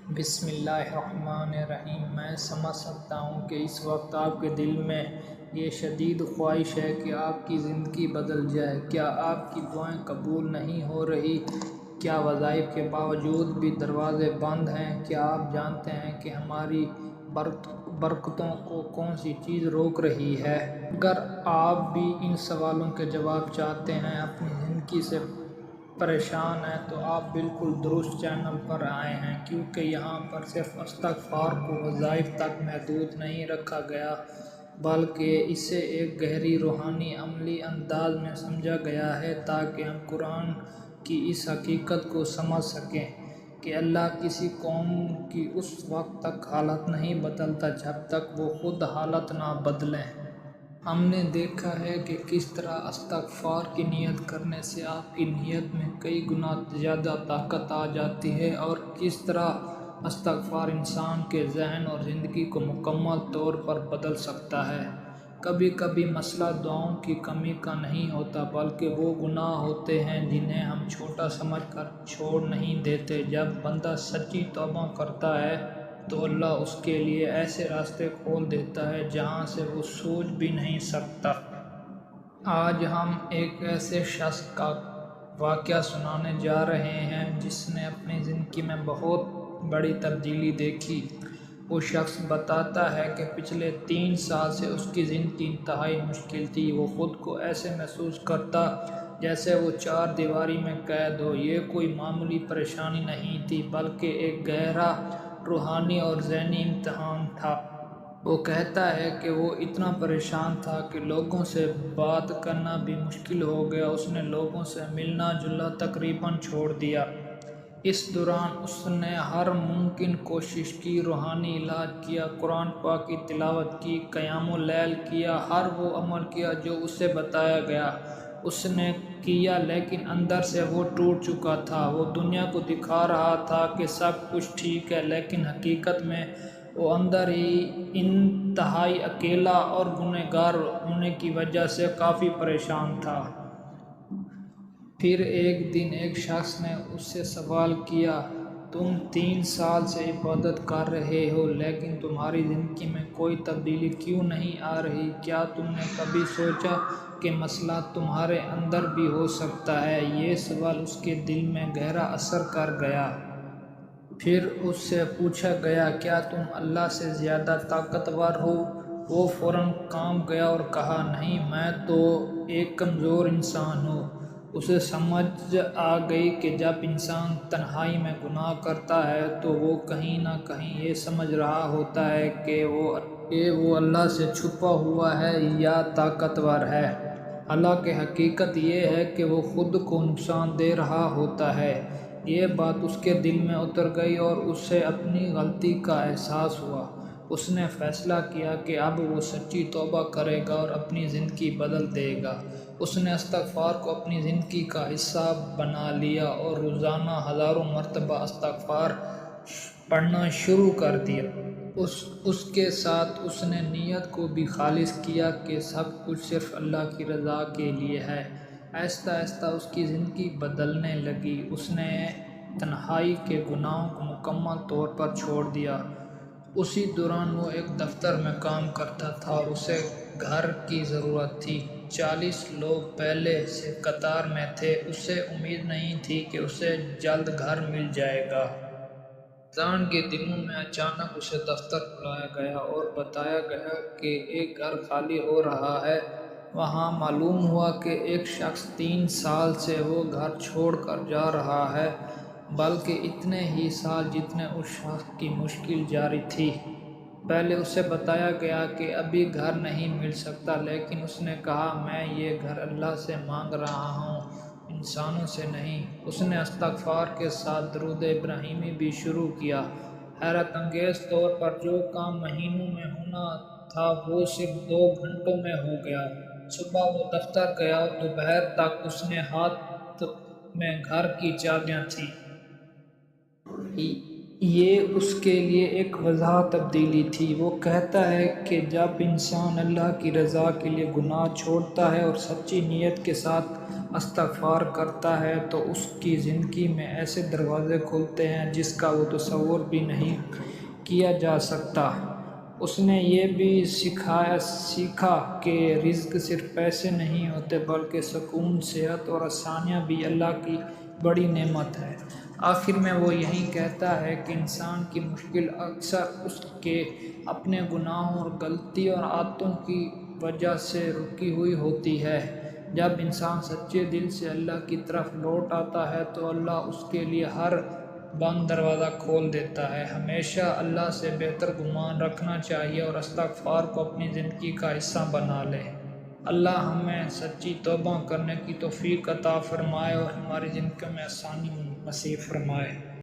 بسم اللہ الرحمن الرحیم۔ میں سمجھ سکتا ہوں کہ اس وقت آپ کے دل میں یہ شدید خواہش ہے کہ آپ کی زندگی بدل جائے۔ کیا آپ کی دعائیں قبول نہیں ہو رہی؟ کیا وظائف کے باوجود بھی دروازے بند ہیں؟ کیا آپ جانتے ہیں کہ ہماری برکتوں کو کون سی چیز روک رہی ہے؟ اگر آپ بھی ان سوالوں کے جواب چاہتے ہیں، اپنی زندگی سے پریشان ہیں، تو آپ بالکل درست چینل پر آئے ہیں، کیونکہ یہاں پر صرف استغفار کو وظائف تک محدود نہیں رکھا گیا، بلکہ اسے ایک گہری روحانی عملی انداز میں سمجھا گیا ہے تاکہ ہم قرآن کی اس حقیقت کو سمجھ سکیں کہ اللہ کسی قوم کی اس وقت تک حالت نہیں بدلتا جب تک وہ خود حالت نہ بدلیں۔ ہم نے دیکھا ہے کہ کس طرح استغفار کی نیت کرنے سے آپ کی نیت میں کئی گنا زیادہ طاقت آ جاتی ہے، اور کس طرح استغفار انسان کے ذہن اور زندگی کو مکمل طور پر بدل سکتا ہے۔ کبھی کبھی مسئلہ دعاؤں کی کمی کا نہیں ہوتا، بلکہ وہ گناہ ہوتے ہیں جنہیں ہم چھوٹا سمجھ کر چھوڑ نہیں دیتے۔ جب بندہ سچی توبہ کرتا ہے تو اللہ اس کے لیے ایسے راستے کھول دیتا ہے جہاں سے وہ سوچ بھی نہیں سکتا۔ آج ہم ایک ایسے شخص کا واقعہ سنانے جا رہے ہیں جس نے اپنی زندگی میں بہت بڑی تبدیلی دیکھی۔ وہ شخص بتاتا ہے کہ پچھلے 3 سال سے اس کی زندگی انتہائی مشکل تھی۔ وہ خود کو ایسے محسوس کرتا جیسے وہ 4 دیواری میں قید ہو۔ یہ کوئی معمولی پریشانی نہیں تھی، بلکہ ایک گہرا روحانی اور ذہنی امتحان تھا۔ وہ کہتا ہے کہ وہ اتنا پریشان تھا کہ لوگوں سے بات کرنا بھی مشکل ہو گیا۔ اس نے لوگوں سے ملنا جلنا تقریباً چھوڑ دیا۔ اس دوران اس نے ہر ممکن کوشش کی، روحانی علاج کیا، قرآن پاک کی تلاوت کی، قیام اللیل کیا، ہر وہ عمل کیا جو اسے بتایا گیا اس نے کیا، لیکن اندر سے وہ ٹوٹ چکا تھا۔ وہ دنیا کو دکھا رہا تھا کہ سب کچھ ٹھیک ہے، لیکن حقیقت میں وہ اندر ہی انتہائی اکیلا اور گنہگار ہونے کی وجہ سے کافی پریشان تھا۔ پھر ایک دن ایک شخص نے اس سے سوال کیا، تم 3 سال سے عبادت کر رہے ہو، لیکن تمہاری زندگی میں کوئی تبدیلی کیوں نہیں آ رہی؟ کیا تم نے کبھی سوچا کہ مسئلہ تمہارے اندر بھی ہو سکتا ہے؟ یہ سوال اس کے دل میں گہرا اثر کر گیا۔ پھر اس سے پوچھا گیا، کیا تم اللہ سے زیادہ طاقتور ہو؟ وہ فوراً کانپ گیا اور کہا، نہیں، میں تو ایک کمزور انسان ہوں۔ اسے سمجھ آ گئی کہ جب انسان تنہائی میں گناہ کرتا ہے تو وہ کہیں نہ کہیں یہ سمجھ رہا ہوتا ہے کہ وہ اللہ سے چھپا ہوا ہے یا طاقتور ہے، حالانکہ حقیقت یہ ہے کہ وہ خود کو نقصان دے رہا ہوتا ہے۔ یہ بات اس کے دل میں اتر گئی اور اسے اپنی غلطی کا احساس ہوا۔ اس نے فیصلہ کیا کہ اب وہ سچی توبہ کرے گا اور اپنی زندگی بدل دے گا۔ اس نے استغفار کو اپنی زندگی کا حصہ بنا لیا اور روزانہ ہزاروں مرتبہ استغفار پڑھنا شروع کر دیا۔ اس کے ساتھ اس نے نیت کو بھی خالص کیا کہ سب کچھ صرف اللہ کی رضا کے لیے ہے۔ آہستہ آہستہ اس کی زندگی بدلنے لگی۔ اس نے تنہائی کے گناہوں کو مکمل طور پر چھوڑ دیا۔ اسی دوران وہ ایک دفتر میں کام کرتا تھا اور اسے گھر کی ضرورت تھی۔ 40 لوگ پہلے سے قطار میں تھے۔ اسے امید نہیں تھی کہ اسے جلد گھر مل جائے گا۔ رمضان کے دنوں میں اچانک اسے دفتر بلایا گیا اور بتایا گیا کہ ایک گھر خالی ہو رہا ہے۔ وہاں معلوم ہوا کہ ایک شخص 3 سال سے وہ گھر چھوڑ کر جا رہا ہے، بلکہ اتنے ہی سال جتنے اس شخص کی مشکل جاری تھی۔ پہلے اسے بتایا گیا کہ ابھی گھر نہیں مل سکتا، لیکن اس نے کہا، میں یہ گھر اللہ سے مانگ رہا ہوں، انسانوں سے نہیں۔ اس نے استغفار کے ساتھ درود ابراہیمی بھی شروع کیا۔ حیرت انگیز طور پر جو کام مہینوں میں ہونا تھا وہ صرف 2 گھنٹوں میں ہو گیا۔ صبح وہ دفتر گیا اور دوپہر تک اس کے ہاتھ میں گھر کی چابیاں تھیں۔ یہ اس کے لیے ایک واضح تبدیلی تھی۔ وہ کہتا ہے کہ جب انسان اللہ کی رضا کے لیے گناہ چھوڑتا ہے اور سچی نیت کے ساتھ استغفار کرتا ہے تو اس کی زندگی میں ایسے دروازے کھلتے ہیں جس کا وہ تصور بھی نہیں کیا جا سکتا۔ اس نے یہ بھی سیکھا کہ رزق صرف پیسے نہیں ہوتے بلکہ سکون، صحت اور آسانیاں بھی اللہ کی بڑی نعمت ہے۔ آخر میں وہ یہی کہتا ہے کہ انسان کی مشکل اکثر اس کے اپنے گناہوں اور غلطیوں اور عادتوں کی وجہ سے رکی ہوئی ہوتی ہے۔ جب انسان سچے دل سے اللہ کی طرف لوٹ آتا ہے تو اللہ اس کے لیے ہر بند دروازہ کھول دیتا ہے۔ ہمیشہ اللہ سے بہتر گمان رکھنا چاہیے اور استغفار کو اپنی زندگی کا حصہ بنا لے۔ اللہ ہمیں سچی توبہ کرنے کی توفیق عطا فرمائے اور ہماری زندگی میں آسانی نصیب فرمائے۔